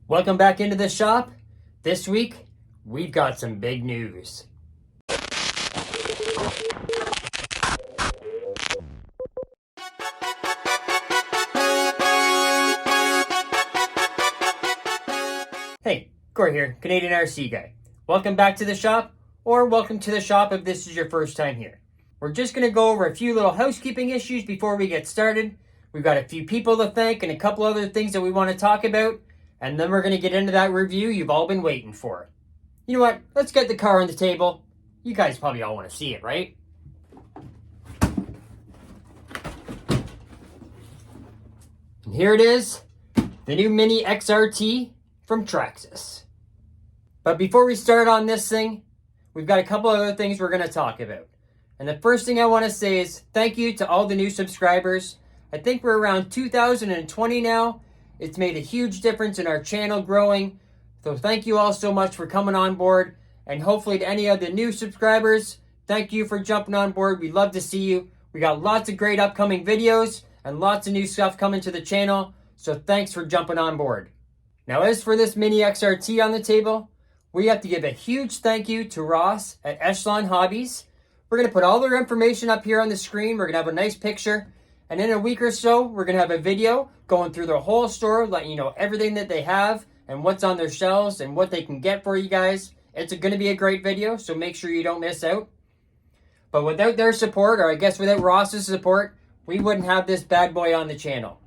Welcome back into the shop. This week, we've got some big news. Hey, Corey here, Canadian RC guy. Welcome back to the shop, or welcome to the shop if this is your first time here. We're just going to go over a few little housekeeping issues before we get started. We've got a few people to thank and a couple other things that we want to talk about. And then we're going to get into that review you've all been waiting for. You know what? Let's get the car on the table. You guys probably all want to see it, right? And here it is, the new Mini XRT from Traxxas. But before we start on this thing, we've got a couple other things we're going to talk about. And the first thing I want to say is thank you to all the new subscribers. I think we're around 2,020 now. It's made a huge difference in our channel growing. So thank you all so much for coming on board. And hopefully to any of the new subscribers, thank you for jumping on board. We'd love to see you. We got lots of great upcoming videos and lots of new stuff coming to the channel. So thanks for jumping on board. Now as for this Mini XRT on the table, we have to give a huge thank you to Ross at Echelon Hobbies. We're going to put all their information up here on the screen. We're going to have a nice picture. And in a week or so, we're going to have a video going through their whole store, letting you know everything that they have and what's on their shelves and what they can get for you guys. It's going to be a great video, so make sure you don't miss out. But without their support, or I guess without Ross's support, we wouldn't have this bad boy on the channel.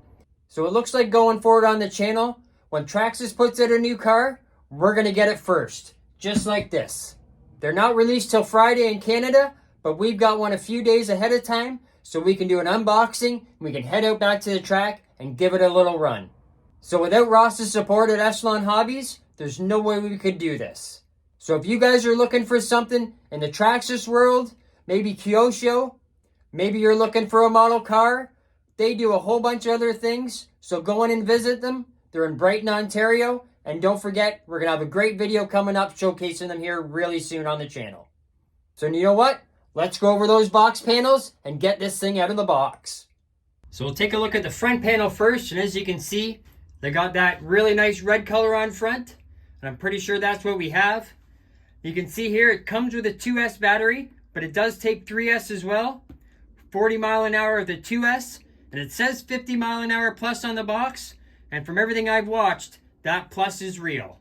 So it looks like going forward on the channel, when Traxxas puts out a new car, we're going to get it first, just like this. They're not released till Friday in Canada, but we've got one a few days ahead of time, so we can do an unboxing, and we can head out back to the track and give it a little run. So without Ross's support at Echelon Hobbies, there's no way we could do this. So if you guys are looking for something in the Traxxas world, maybe Kyosho, maybe you're looking for a model car, they do a whole bunch of other things, so go in and visit them. They're in Brighton, Ontario, and don't forget, we're going to have a great video coming up showcasing them here really soon on the channel. So you know what? Let's go over those box panels and get this thing out of the box. So we'll take a look at the front panel first, and as you can see, they got that really nice red color on front, and I'm pretty sure that's what we have. You can see here it comes with a 2S battery, but it does take 3S as well. 40 mile an hour of the 2S, and it says 50 mile an hour plus on the box, and from everything I've watched, that plus is real.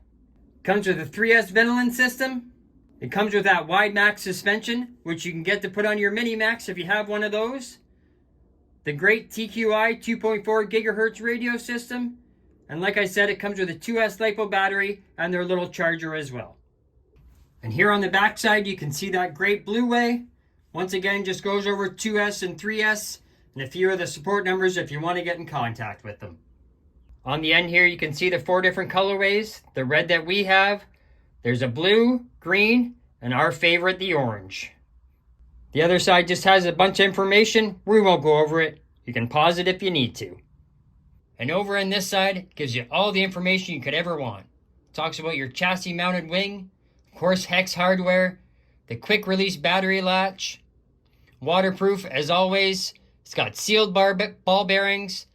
Comes with a 3S ventilating system. It comes with that wide max suspension, which you can get to put on your Mini Max if you have one of those. The great TQI 2.4 gigahertz radio system. And like I said, it comes with a 2S LiPo battery and their little charger as well. And here on the back side, you can see that great Blu-ray. Once again, just goes over 2S and 3S and a few of the support numbers if you want to get in contact with them. On the end here, you can see the 4 different colorways. The red that we have. There's a blue, green, and our favorite, the orange. The other side just has a bunch of information. We won't go over it. You can pause it if you need to. And over on this side, gives you all the information you could ever want. It talks about your chassis mounted wing, of course hex hardware, the quick release battery latch, waterproof as always. It's got sealed ball bearings,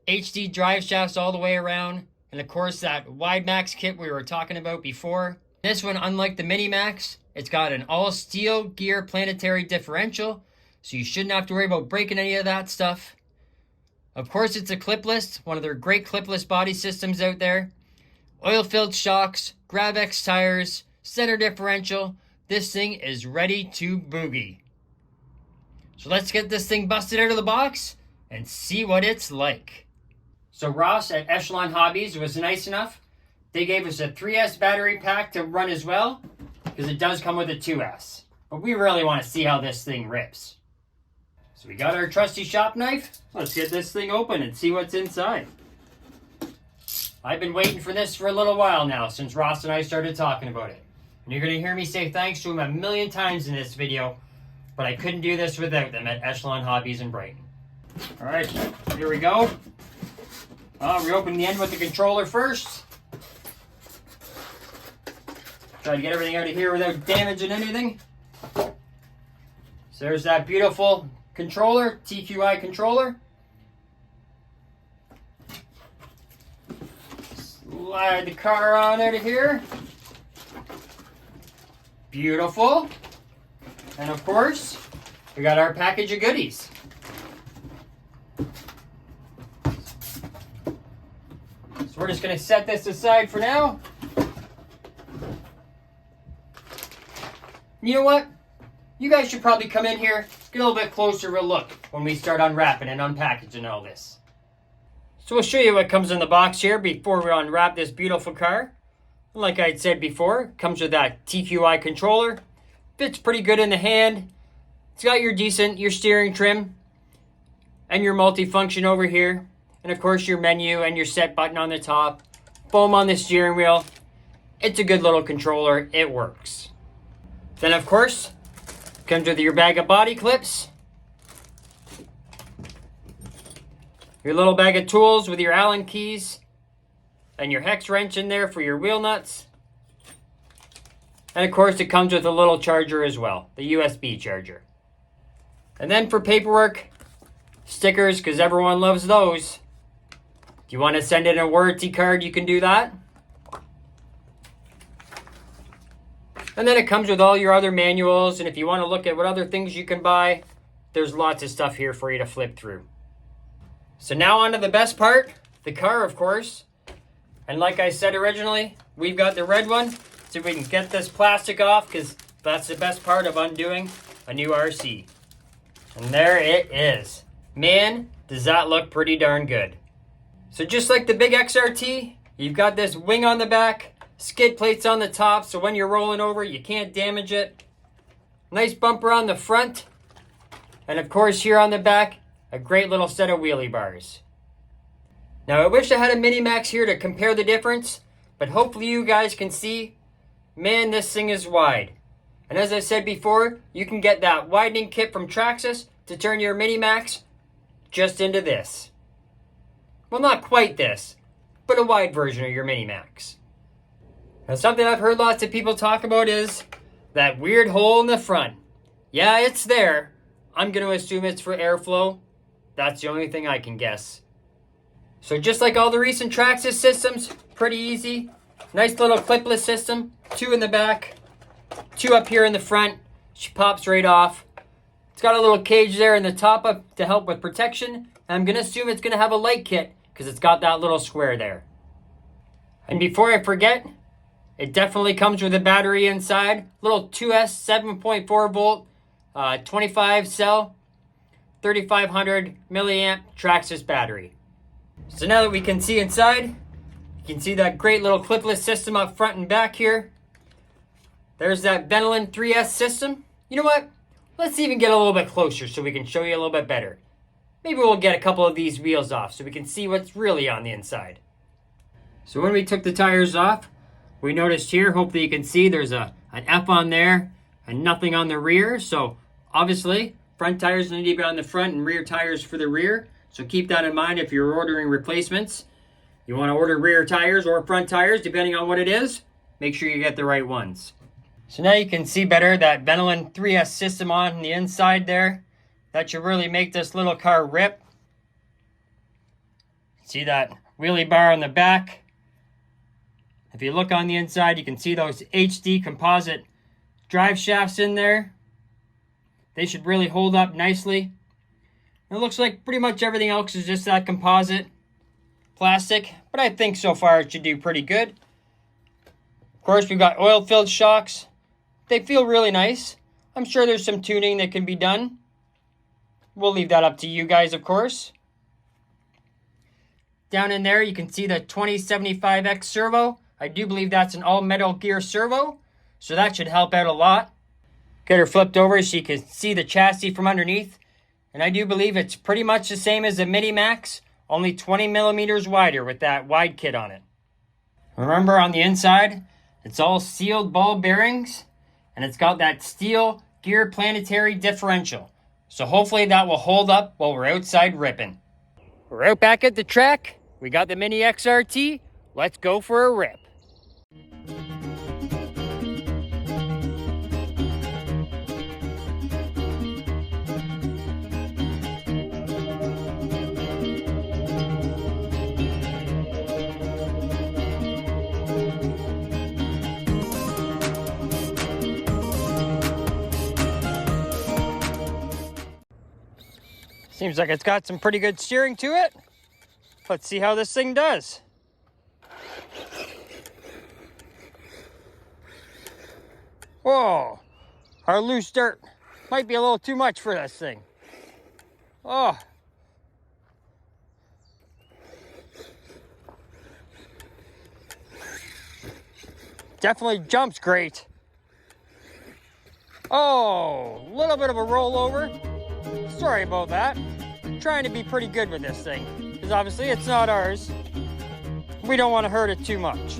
HD drive shafts all the way around, and of course that wide max kit we were talking about before. This one, unlike the Mini Max, it's got an all steel gear planetary differential, so you shouldn't have to worry about breaking any of that stuff. Of course it's a clipless, one of their great clipless body systems out there. Oil-filled shocks, Gravex tires, center differential. This thing is ready to boogie. So let's get this thing busted out of the box and see what it's like. So Ross at Echelon Hobbies was nice enough. They gave us a 3S battery pack to run as well, because it does come with a 2S. But we really want to see how this thing rips. So we got our trusty shop knife. Let's get this thing open and see what's inside. I've been waiting for this for a little while now, since Ross and I started talking about it. And you're going to hear me say thanks to him a million times in this video, but I couldn't do this without them at Echelon Hobbies in Brighton. Alright, here we go. We open the end with the controller first. Try to get everything out of here without damaging anything. So there's that beautiful controller, TQI controller. slide the car on out of here. Beautiful. And of course, we got our package of goodies. So we're just going to set this aside for now. You know what? You guys should probably come in here, get a little bit closer of a look when we start unwrapping and unpackaging all this. So we'll show you what comes in the box here before we unwrap this beautiful car. Like I said before, it comes with that TQI controller. Fits pretty good in the hand. It's got your steering trim and your multifunction over here. And of course your menu and your set button on the top. Foam on the steering wheel. It's a good little controller. It works. Then of course, comes with your bag of body clips. Your little bag of tools with your Allen keys. And your hex wrench in there for your wheel nuts. And of course it comes with a little charger as well, the USB charger. And then for paperwork, stickers, because everyone loves those. If you want to send in a warranty card, you can do that. And then it comes with all your other manuals, and if you want to look at what other things you can buy, there's lots of stuff here for you to flip through. So now on to the best part, the car, of course. And like I said originally, we've got the red one. See if we can get this plastic off, because that's the best part of undoing a new RC. And there it is. Man, does that look pretty darn good. So just like the big XRT, you've got this wing on the back, skid plates on the top, so when you're rolling over, you can't damage it. Nice bumper on the front. And of course here on the back, a great little set of wheelie bars. Now I wish I had a Minimax here to compare the difference, but hopefully you guys can see, man, this thing is wide. And as I said before, you can get that widening kit from Traxxas to turn your Minimax just into this. Well, not quite this, but a wide version of your Minimax. Now something I've heard lots of people talk about is that weird hole in the front. Yeah, it's there. I'm going to assume it's for airflow. That's the only thing I can guess. So just like all the recent Traxxas systems, pretty easy. Nice little clipless system. 2 in the back, 2 up here in the front. She pops right off. It's got a little cage there in the top up to help with protection. I'm going to assume it's going to have a light kit because it's got that little square there. And before I forget, it definitely comes with a battery inside. Little 2S 7.4 volt, 25 cell, 3500 milliamp Traxxas battery. So now that we can see inside, you can see that great little clipless system up front and back here. There's that Echelon 3S system. You know what? Let's even get a little bit closer so we can show you a little bit better. Maybe we'll get a couple of these wheels off so we can see what's really on the inside. So when we took the tires off, we noticed here, hopefully you can see there's an F on there and nothing on the rear. So obviously, front tires need to be on the front and rear tires for the rear. So keep that in mind if you're ordering replacements. You want to order rear tires or front tires, depending on what it is. Make sure you get the right ones. So now you can see better that Echelon 3S system on the inside there. That should really make this little car rip. See that wheelie bar on the back. If you look on the inside, you can see those HD composite drive shafts in there. They should really hold up nicely. It looks like pretty much everything else is just that composite plastic, but I think so far it should do pretty good. Of course, we've got oil-filled shocks. They feel really nice. I'm sure there's some tuning that can be done. We'll leave that up to you guys, of course. Down in there, you can see the 2075X servo. I do believe that's an all-metal gear servo, so that should help out a lot. Get her flipped over so you can see the chassis from underneath. And I do believe it's pretty much the same as the Minimax, only 20 millimeters wider with that wide kit on it. Remember, on the inside, it's all sealed ball bearings, and it's got that steel gear planetary differential. So hopefully that will hold up while we're outside ripping. We're out back at the track. We got the Mini XRT. Let's go for a rip. Seems like it's got some pretty good steering to it. Let's see how this thing does. Whoa, our loose dirt might be a little too much for this thing. Oh. Definitely jumps great. Oh, a little bit of a rollover. Sorry about that. I'm trying to be pretty good with this thing, because obviously it's not ours. We don't want to hurt it too much.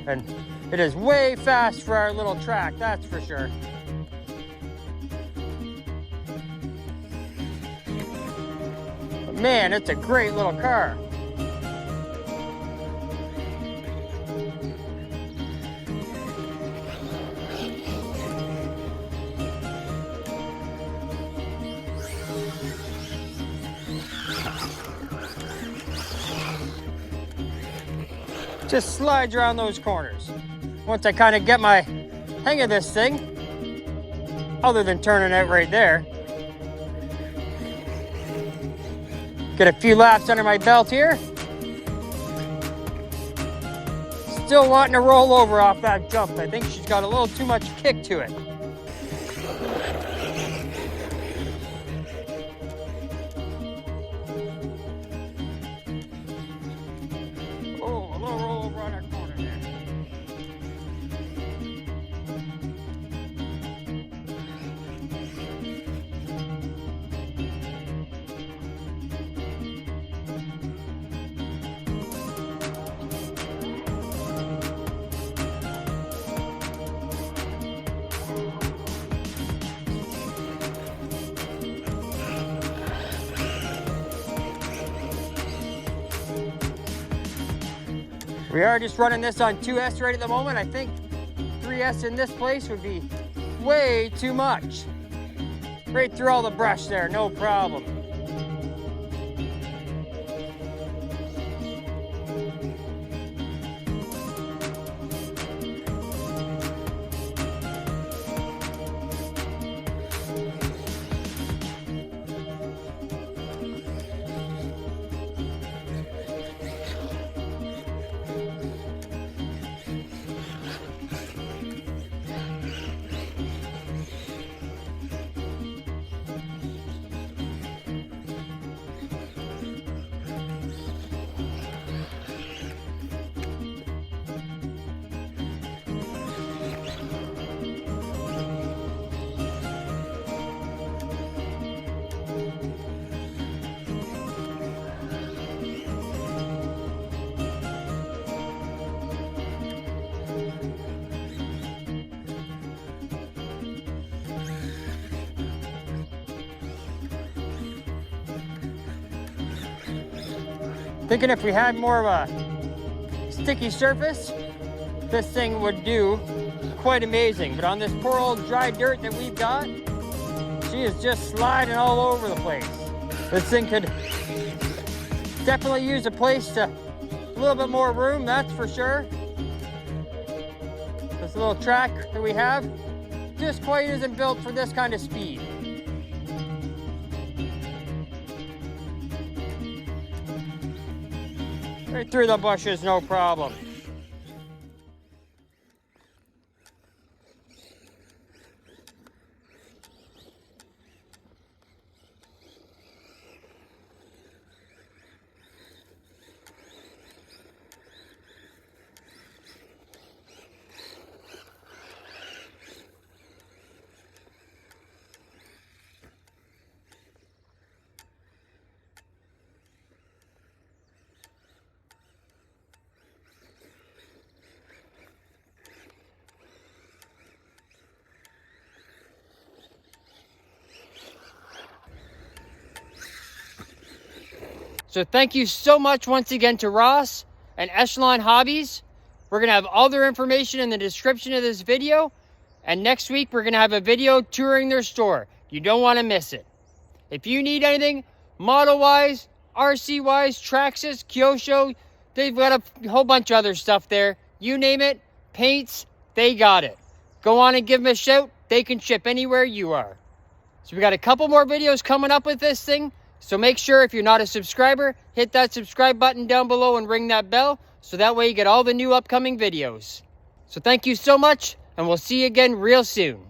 And it is way fast for our little track, that's for sure. But man, it's a great little car. Just slides around those corners. Once I kind of get my hang of this thing, other than turning it right there, get a few laps under my belt here. Still wanting to roll over off that jump. I think she's got a little too much kick to it. We are just running this on 2S right at the moment. I think 3S in this place would be way too much. Right through all the brush there, no problem. Thinking if we had more of a sticky surface, this thing would do quite amazing. But on this poor old dry dirt that we've got, she is just sliding all over the place. This thing could definitely use a little bit more room, that's for sure. This little track that we have just quite isn't built for this kind of speed. Right through the bushes, no problem. So thank you so much once again to Ross and Echelon Hobbies. We're going to have all their information in the description of this video. And next week, we're going to have a video touring their store. You don't want to miss it. If you need anything, model-wise, RC-wise, Traxxas, Kyosho, they've got a whole bunch of other stuff there. You name it, paints, they got it. Go on and give them a shout. They can ship anywhere you are. So we got a couple more videos coming up with this thing. So make sure if you're not a subscriber, hit that subscribe button down below and ring that bell. So that way you get all the new upcoming videos. So thank you so much, and we'll see you again real soon.